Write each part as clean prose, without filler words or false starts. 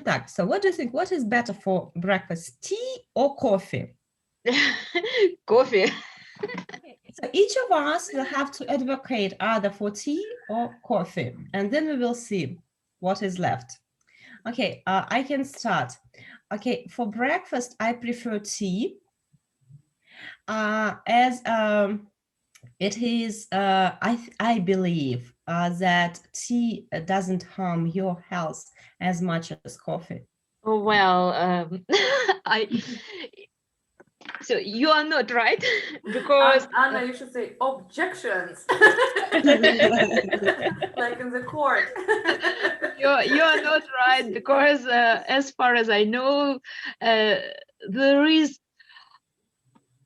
так. So what do you think? What is better for breakfast, tea or coffee? Coffee. So each of us will have to advocate either for tea or coffee, and then we will see what is left. Okay, I can start. Okay, for breakfast, I prefer tea, as it is, I believe that tea doesn't harm your health as much as coffee. Well, so you are not right because Anna, you should say objections, like in the court. you are not right because as far as I know, there is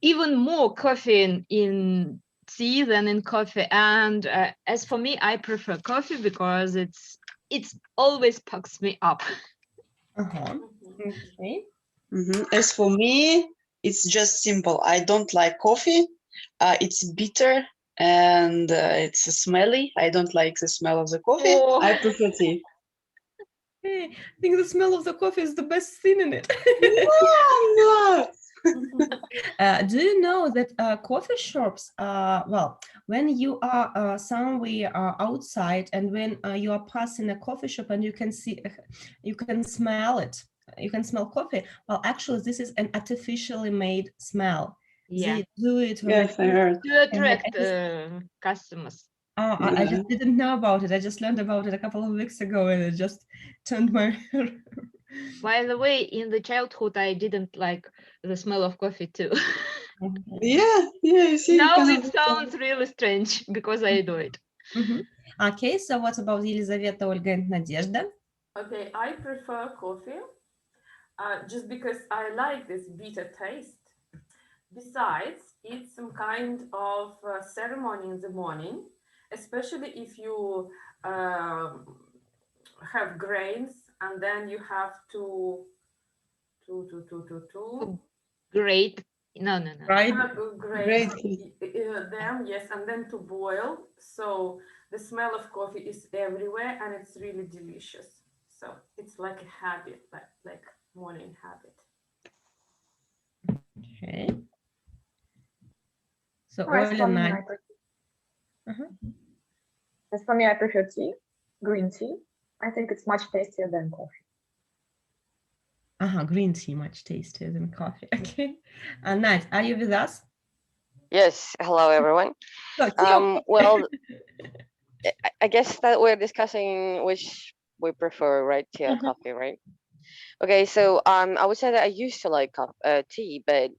even more caffeine in tea than in coffee. And as for me, I prefer coffee because it's always pucks me up. Okay. As for me, it's just simple. I don't like coffee. It's bitter and it's smelly. I don't like the smell of the coffee. Oh. I prefer tea. I think the smell of the coffee is the best thing in it. No. Do you know that coffee shops, well, when you are somewhere outside and when you are passing a coffee shop and you can see, you can smell it, you can smell coffee. Well, actually, this is an artificially made smell. Yeah. They do it Yes, I heard. To attract customers. I just didn't know about it. I just learned about it a couple of weeks ago and it just turned my... By the way, in the childhood, I didn't like the smell of coffee too. Yeah, you see. Now it sounds really strange because I do it. Okay, so what about Елизавета, Ольга, and Надежда? Okay, I prefer coffee just because I like this bitter taste. Besides, it's some kind of ceremony in the morning, especially if you have grains and then you have to Great. No. Right. grate them, yes, and then to boil. So the smell of coffee is everywhere and it's really delicious. So it's like a habit, like morning habit. Okay. So As Oля, for me, As for me, I prefer tea, green tea. I think it's much tastier than coffee. Green tea much tastier than coffee. Okay. Nat, are you with us? Yes. Hello, everyone. Well, I guess that we're discussing which we prefer, right? Tea or coffee, right? Okay, so I would say that I used to like tea, but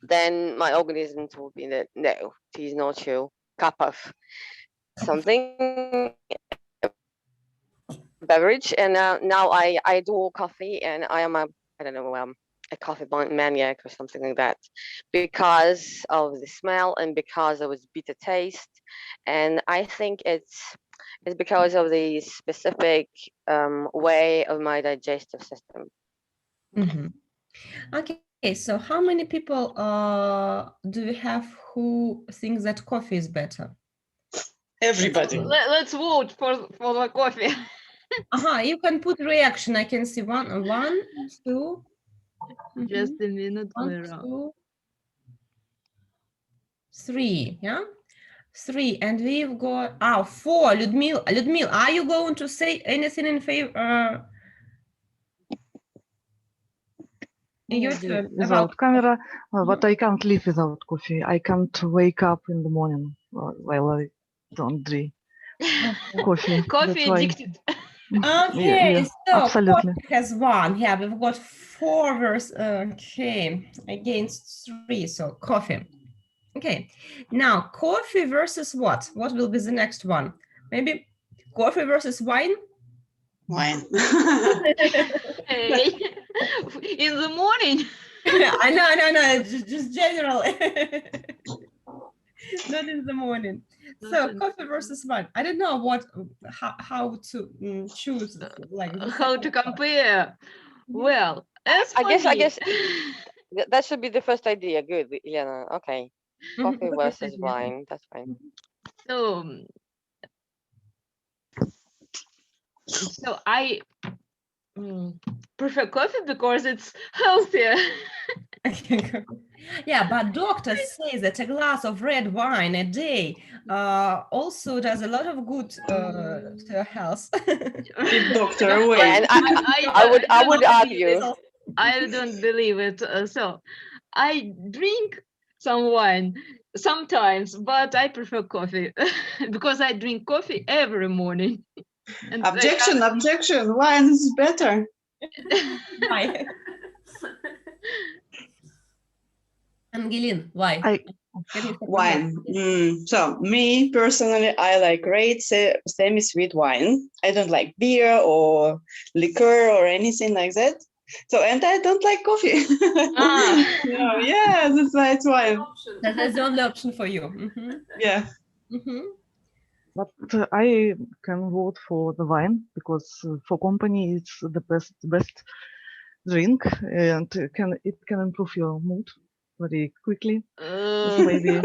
then my organism told me that no, tea is not your cup of something beverage, and now I do coffee, and I am a coffee maniac or something like that because of the smell and because of its bitter taste, and I think it's because of the specific way of my digestive system. Okay, so how many people do we have who think that coffee is better? Everybody. Let's vote for the coffee. You can put reaction. I can see one, two. Just a minute. 1, 2, 3. Yeah, 3, and we've got 4. Людмила, are you going to say anything in favor? Your turn. Without camera, but I can't live without coffee. I can't wake up in the morning while I don't drink coffee. Coffee addicted. Okay, so absolutely. coffee has 1. Yeah, we've got 4 versus against 3. So coffee. Okay, now coffee versus what? What will be the next one? Maybe coffee versus wine? Wine. Hey, in the morning. I know, no, just generally. Not in the morning. So coffee versus wine. I don't know how to choose, like how to compare. Well, I guess that should be the first idea. Good, Elena. Okay, coffee versus wine. That's fine. So I prefer coffee because it's healthier. Yeah, but doctors say that a glass of red wine a day also does a lot of good to your health. Keep doctor No, away. Yeah, and I would argue. I don't believe it. So I drink some wine sometimes, but I prefer coffee because I drink coffee every morning. And Objection, objection. Wine is better. Why? Angeline, why? I Can you stop Wine. So me personally, I like great semi-sweet wine. I don't like beer or liquor or anything like that. So, and I don't like coffee. No, yeah, that's why it's wine. Option. That's the only option for you. Mhm. Yeah. Mhm. but I can vote for the wine because for company it's the best drink and it can improve your mood very quickly. Maybe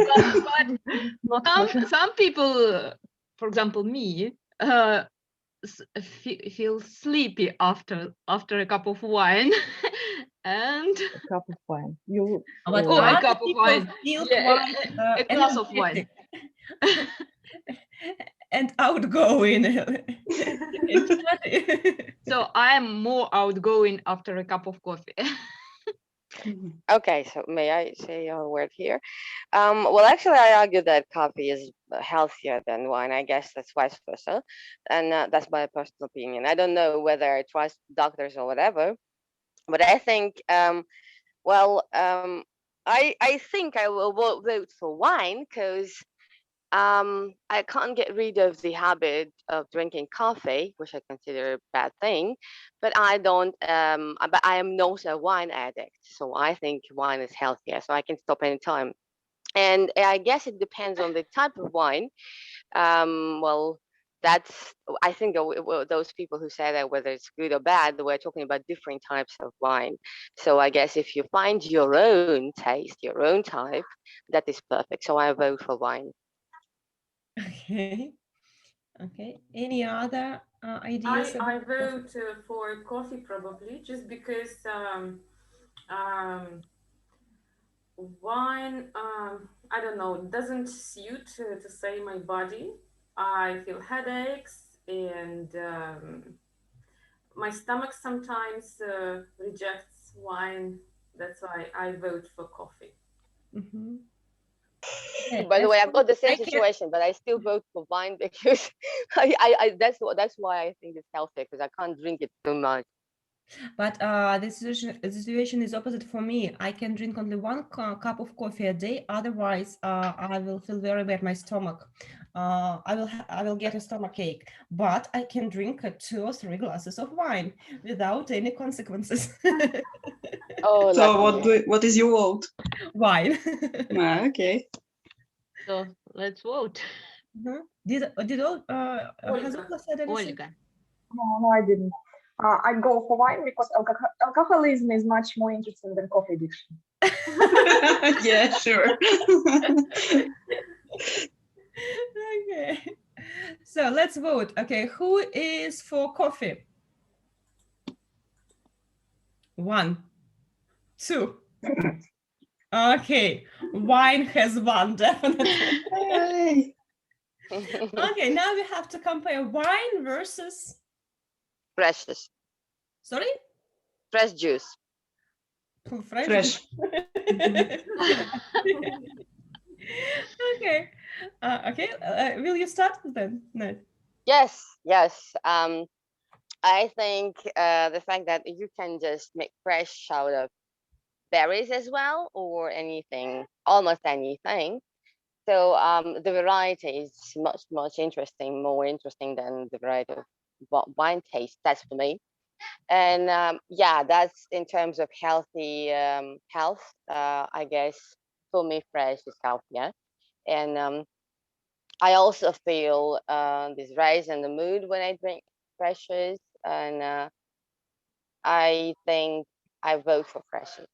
not coffee. some people, for example, me, feel sleepy after a cup of wine, and A cup of wine. You But a other cup of people wine, feel yeah, quite a glass of wine. energetic and outgoing and chatty. So I am more outgoing after a cup of coffee. Okay, so may I say a word here? Well, actually, I argue that coffee is healthier than wine. I guess that's vice versa, and that's my personal opinion. I don't know whether I trust doctors or whatever, but I think, well, I think I will vote for wine because I can't get rid of the habit of drinking coffee, which I consider a bad thing. But I don't. But I am not a wine addict, so I think wine is healthier. So I can stop anytime. And I guess it depends on the type of wine. Well, that's. I think those people who say that whether it's good or bad, we're talking about different types of wine. So I guess if you find your own taste, your own type, that is perfect. So I vote for wine. Okay. Okay. Any other ideas I about coffee? vote for coffee probably just because um, wine, I don't know, doesn't suit to say my body. I feel headaches and my stomach sometimes rejects wine. That's why I vote for coffee. Mhm. Okay, By the as way, I've for me, got the same I can. situation, but I still vote for wine because that's why I think it's healthier because I can't drink it too much. But the situation is opposite for me. I can drink only one cup of coffee a day. Otherwise, I will feel very bad. My stomach. I will get a stomach ache. But I can drink 2 or 3 glasses of wine without any consequences. Oh, So lucky you. what is your vote? Wine. Okay. So let's vote. Mhm. Did all has Olga. Olga said anything? Olga. No, I didn't. I go for wine because alcoholism is much more interesting than coffee addiction. Yeah, sure. Okay. So let's vote. Okay, who is for coffee? 1, 2. Okay, wine has won, definitely. Hey. Okay, now we have to compare wine versus, Precious. sorry? Fresh juice. Fresh. Fresh. Okay. Okay, will you start then? No. Yes, yes. I think the fact that you can just make fresh out of berries as well, or anything, almost anything. So the variety is much interesting, more interesting than the variety of wine taste. That's for me. And yeah, that's in terms of healthy health. I guess for me, fresh is healthier. And I also feel this rise in the mood when I drink freshes, and I think I vote for freshes.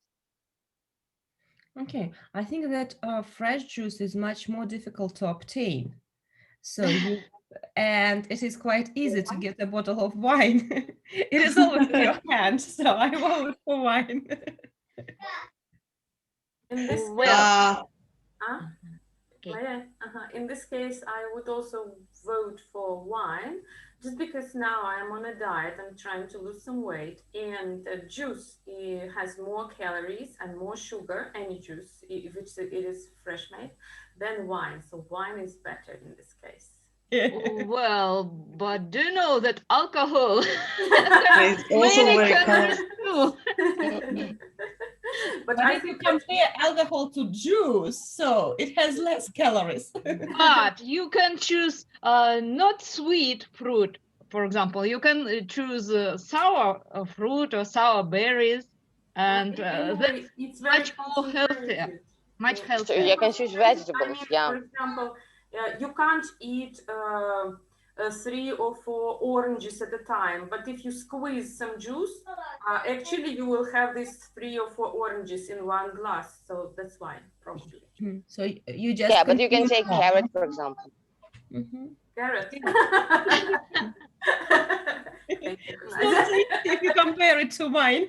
Okay, I think that fresh juice is much more difficult to obtain. So you and it is quite easy to get a bottle of wine. It is always in your hand, so I vote for wine. In this Well, case, in this case, I would also vote for wine, just because now I'm on a diet. I'm trying to lose some weight, and juice has more calories and more sugar. Any juice, if it is fresh made, than wine. So wine is better in this case. well, but do you know that alcohol It's also many very calories common. too? But But I if you think that compare alcohol to juice, so it has less calories. But you can choose not sweet fruit. For example, you can choose sour fruit or sour berries, and anyway, that's it's very much more healthier. concentrated. Much Yeah. So healthier. you can choose I vegetables. mean, Yeah. for example, you can't eat 3 or 4 oranges at a time, but if you squeeze some juice, actually you will have these 3 or 4 oranges in one glass. So that's why, probably. So you just Yeah, but you can consume take more. carrot, for example. Carrot. Thank you. It's not so easy if you compare it to wine.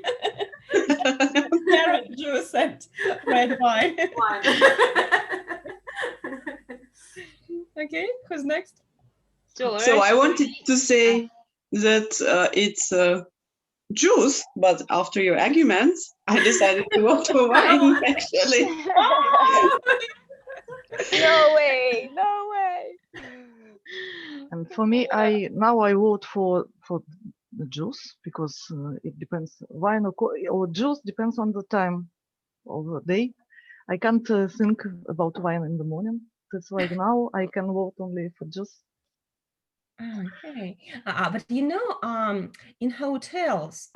Carrot juice and red wine. Wine. Okay, who's next? So I wanted to say that it's juice, but after your arguments, I decided to vote for wine, actually. No way, no way. And for me, I vote for the juice because it depends. Wine or juice depends on the time of the day. I can't think about wine in the morning. That's why now I can vote only for juice. Okay, but you know, in hotels,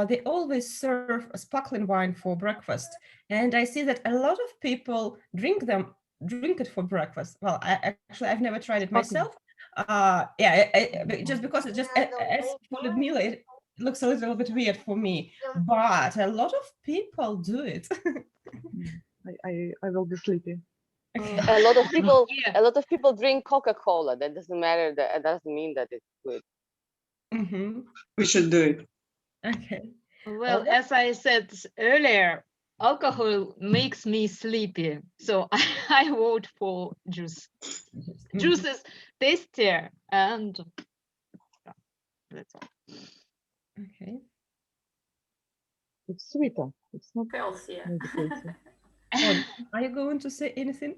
they always serve a sparkling wine for breakfast, and I see that a lot of people drink it for breakfast. Well, I've never tried it myself. Yeah, just because it just as Ludmila, it looks a little bit weird for me, but a lot of people do it. I will be sleepy. Okay. A lot of people, Yeah. a lot of people drink Coca-Cola. That doesn't matter. That doesn't mean that it's good. We should do it. Okay. Well, Olga? as I said earlier, alcohol makes me sleepy, so I vote for juice. Juice is tastier, and that's all. Okay. It's sweeter. It's not Healthier. maybe tasty. Olga, are you going to say anything?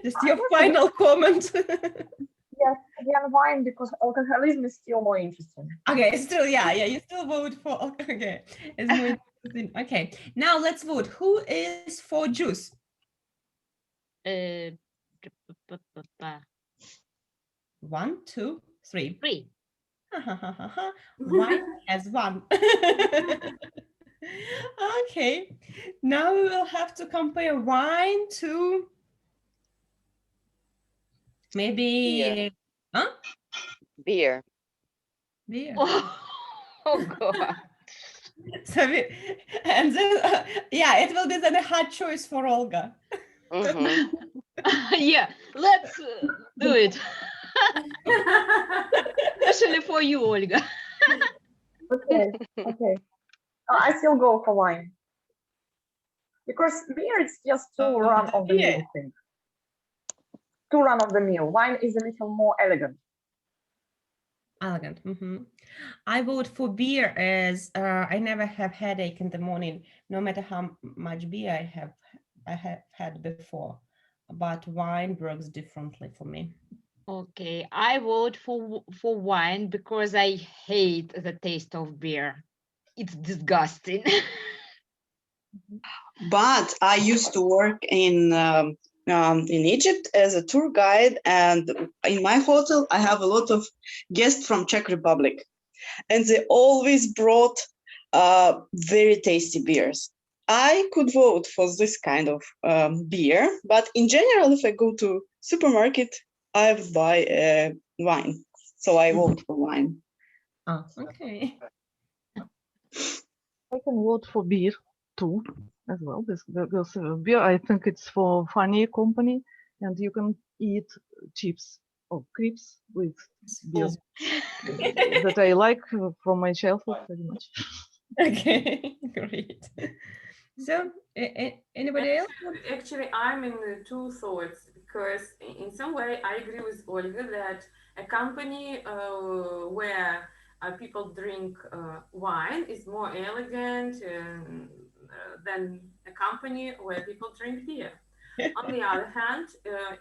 Just your final comment. Yes, again, wine because alcoholism is still more interesting. Okay, still, yeah, you still vote for, okay, it's more interesting. Okay, now let's vote. Who is for juice? Uh, 1, 2, 3. 3. Wine has 1. Okay, now we will have to compare wine to maybe, Beer. huh? Beer. Beer. Oh God. So and then, yeah, it will be then a hard choice for Olga. Yeah, let's do it. Especially for you, Olga. Okay, okay. I still go for wine. Because beer is just too run of the mill thing. Too run of the mill. Wine is a little more elegant. Elegant. I vote for beer as I never have headache in the morning, no matter how much beer I have had before. But wine works differently for me. Okay, I vote for wine because I hate the taste of beer. It's disgusting. But I used to work in Egypt as a tour guide, and in my hotel I have a lot of guests from Czech Republic, and they always brought very tasty beers. I could vote for this kind of beer, but in general, if I go to supermarket, I buy wine. So I vote for wine. Oh, okay. I can vote for beer too, as well. Because beer, I think it's for funny company, and you can eat chips crepes with beer that I like from my childhood very much. Okay, great. So, anybody else? Actually, I'm in the two thoughts because in some way I agree with Olga that a company where people drink wine is more elegant than a company where people drink beer. On the other hand,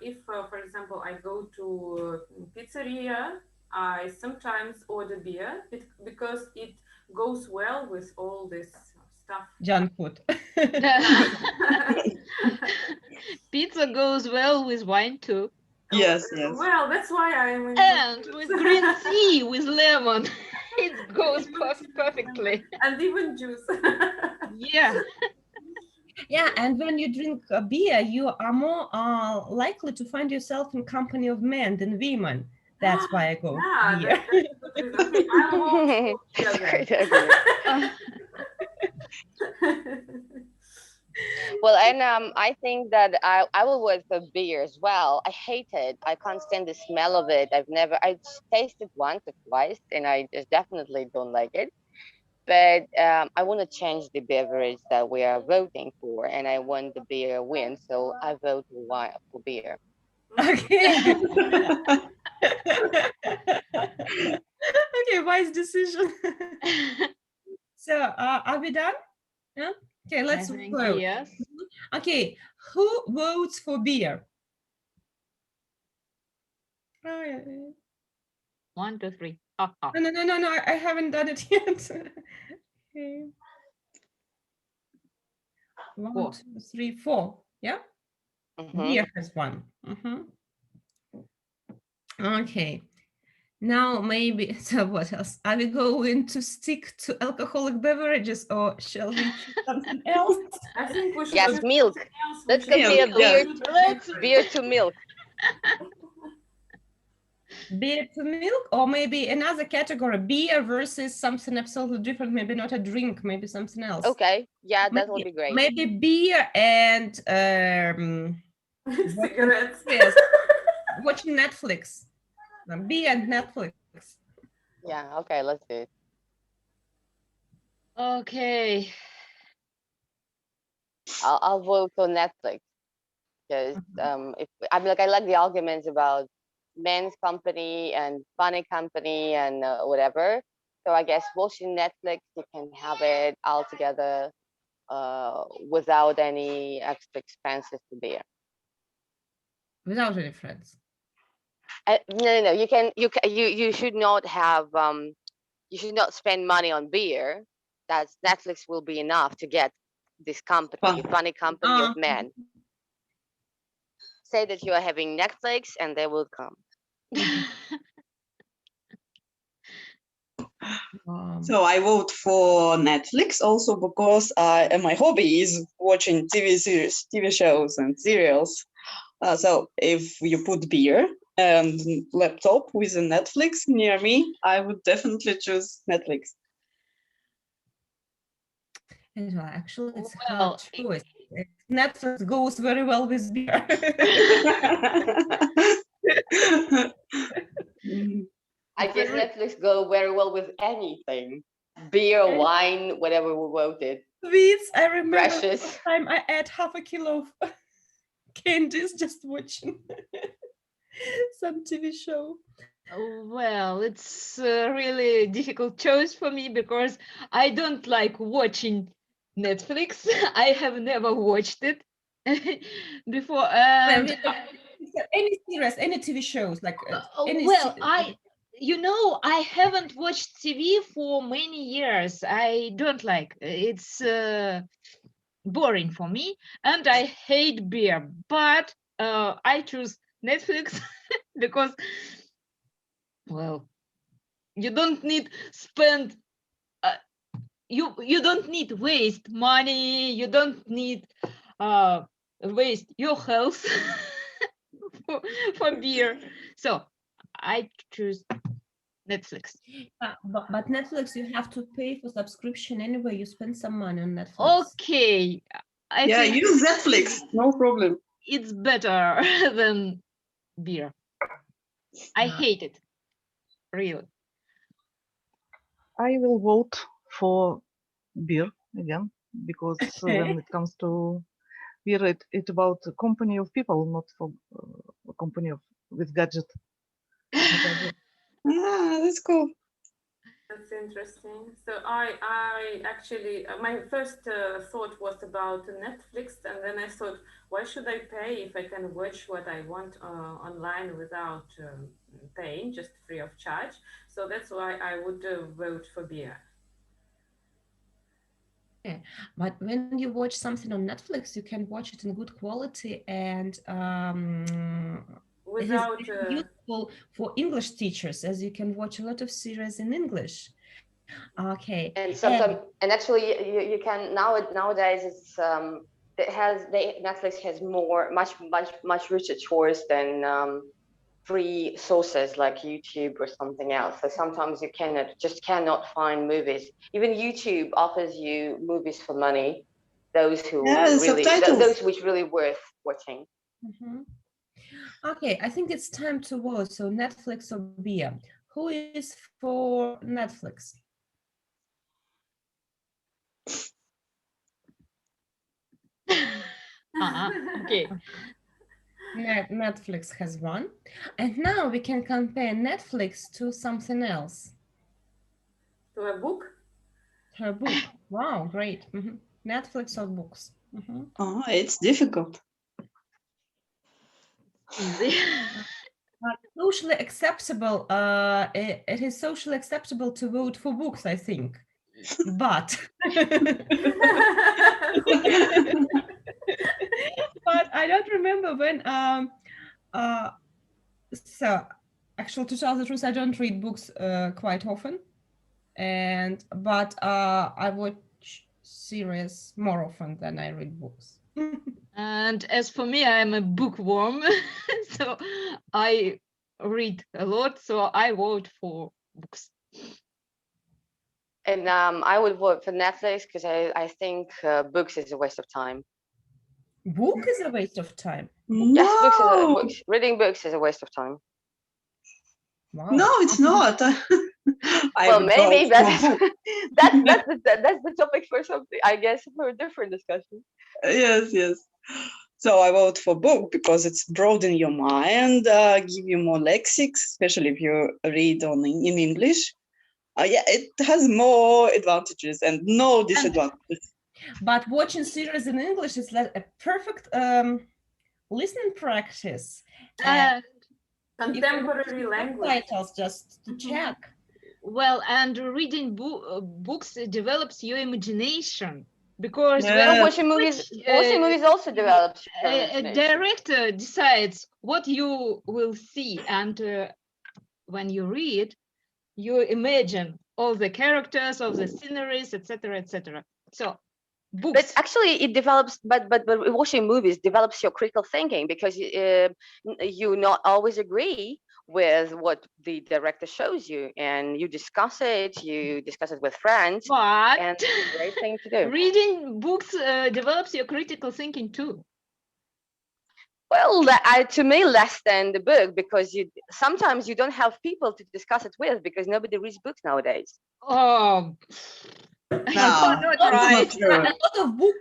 if, for example, I go to pizzeria, I sometimes order beer because it goes well with all this stuff. Junk food. Pizza goes well with wine too. Yes, yes. Well, that's why I'm in And with green tea with lemon. It goes perfectly. and even juice. Yeah. Yeah, and when you drink beer, you are more likely to find yourself in company of men than women. That's why I go Yeah, beer. that's a good reason. Okay, I'll vote for beer Great then. argument. Well, and I think that I will vote for beer as well. I hate it. I can't stand the smell of it. I tasted once or twice, and I just definitely don't like it. But I want to change the beverage that we are voting for, and I want the beer win. So I vote for beer. Okay. Okay, wise decision. So, are we done? Yeah? Okay, let's I think vote. yes. Okay, who votes for beer? Oh, yeah. 1, 2, 3. No, I haven't done it yet. Okay. 1, 4. 2, 3, 4. Yeah? Beer has won. Okay. Now maybe, so what else? Are we going to stick to alcoholic beverages or shall we choose something else? I think we should Yes, choose milk. something else, Let's which is compare milk. beer to milk. Beer to milk, or maybe another category, beer versus something absolutely different, maybe not a drink, maybe something else. Okay, yeah, that would be great. Maybe beer and Cigarettes. yes, watching Netflix. Beer and Netflix. Yeah, okay, let's do it. Okay. I'll vote for Netflix because I like the arguments about men's company and funny company and whatever. So I guess watching Netflix, you can have it all together without any extra expenses to beer. Without any friends. No. You should not have you should not spend money on beer. That's Netflix will be enough to get this company, funny company of men. Say that you are having Netflix and they will come. So I vote for Netflix also because my hobby is watching TV series, TV shows and serials. So if you put beer and laptop with a Netflix near me, I would definitely choose Netflix. Well, actually, it's a hard choice. Netflix goes very well with beer. I guess Netflix go very well with anything. Beer, wine, whatever we voted. Sweets, I remember Precious. the time I ate half a kilo of candies just watching some TV show. Well, it's a really difficult choice for me because I don't like watching Netflix. I have never watched it before. And any series, any TV shows, like I haven't watched TV for many years. I don't like it's boring for me, and I hate beer. But I choose Netflix because, well, you don't need spend. You don't need waste money. You don't need waste your health for beer. So I choose Netflix. But Netflix, you have to pay for subscription anyway. You spend some money on Netflix. Okay. I think use Netflix, no problem. it's better than beer. I hate it, really. I will vote for beer again because when it comes to beer, it's about a company of people, not for a company of with gadget. Ah, that's cool. That's interesting. So I actually, my first thought was about Netflix, and then I thought, why should I pay if I can watch what I want online without paying, just free of charge? So that's why I would vote for beer. Yeah. But when you watch something on Netflix, you can watch it in good quality, and it is Without, very useful for English teachers, as you can watch a lot of series in English. Okay. And sometimes, and actually, you can nowadays Netflix has much richer choice than free sources like YouTube or something else. So sometimes you cannot find movies. Even YouTube offers you movies for money. Those Subtitles. which really worth watching. Mhm. Okay, I think it's time to vote. So Netflix or beer? Who is for Netflix? Okay. Netflix has won. And now we can compare Netflix to something else. to a book. Her book. Wow, great. Netflix or books. Oh, it's difficult. Easy. But socially acceptable, it is socially acceptable to vote for books, I think. But but I don't remember when so actually, to tell the truth, I don't read books quite often, but I watch series more often than I read books. And as for me, I'm a bookworm, so I read a lot, so I vote for books. And I would vote for Netflix because I think books is a waste of time. Book is a waste of time. Yes, No, reading books is a waste of time. Wow. no, it's not. I Well, would maybe vote for book. that's the topic for something, I guess, for a different discussion. Yes. So I vote for book because it's broaden your mind, give you more lexics, especially if you read in English. Yeah, it has more advantages and no disadvantages. But watching series in English is like a perfect listening practice. Contemporary language. Titles just to check. Well, and reading books develops your imagination, because Yeah. Watching movies also develops your a imagination. director decides what you will see, and when you read, you imagine all the characters, all the sceneries, etc., etc. So books. But actually, it develops. But watching movies develops your critical thinking, because you not always agree with what the director shows you, and you discuss it. You discuss it with friends. But and it's a great thing to do. Reading books develops your critical thinking too. Well, to me, less than the book, because sometimes you don't have people to discuss it with, because nobody reads books nowadays. Oh. No, that's not true. A lot of book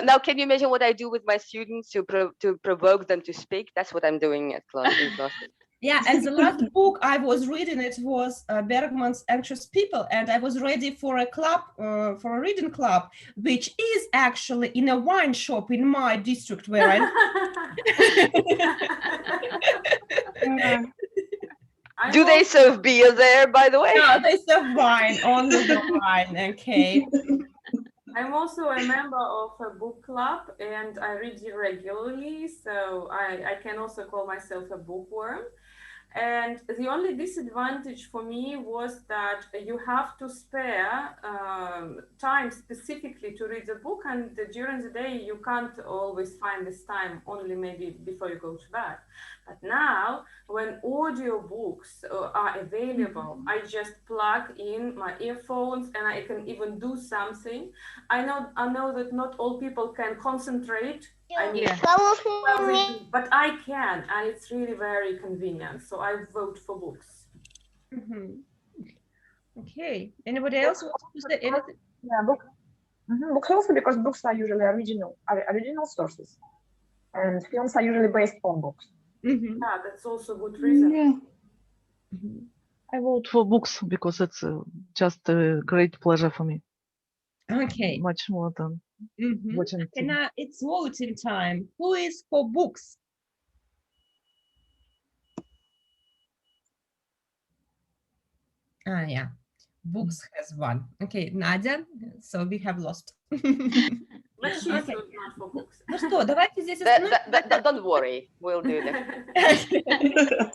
Now, can you imagine what I do with my students to provoke them to speak? That's what I'm doing in classes. Yeah, and the last book I was reading, it was Bergman's Anxious People, and I was ready for a club, for a reading club, which is actually in a wine shop in my district where I Do they serve beer there, by the way? No, they serve wine, only the wine, okay. I'm also a member of a book club, and I read regularly, so I can also call myself a bookworm. And the only disadvantage for me was that you have to spare time specifically to read the book, and during the day you can't always find this time, only maybe before you go to bed. But now, when audiobooks are available, I just plug in my earphones and I can even do something. I know that not all people can concentrate I mean, Yeah. well, they do, but I can, and it's really very convenient. So I vote for books. Mhm. Okay. Anybody else wants to say anything? Yeah, books also because books are usually original sources, and films are usually based on books. Mhm. Yeah, that's also a good reason. Yeah. Mhm. I vote for books because it's just a great pleasure for me, Okay. much more than Mhm. watching And TV. it's voting time. Who is for books? Yeah. Books has won. Okay, Nadia, so we have lost. But she's Okay. not for books. Ну что, давайте здесь остановимся. Don't worry, we'll do that.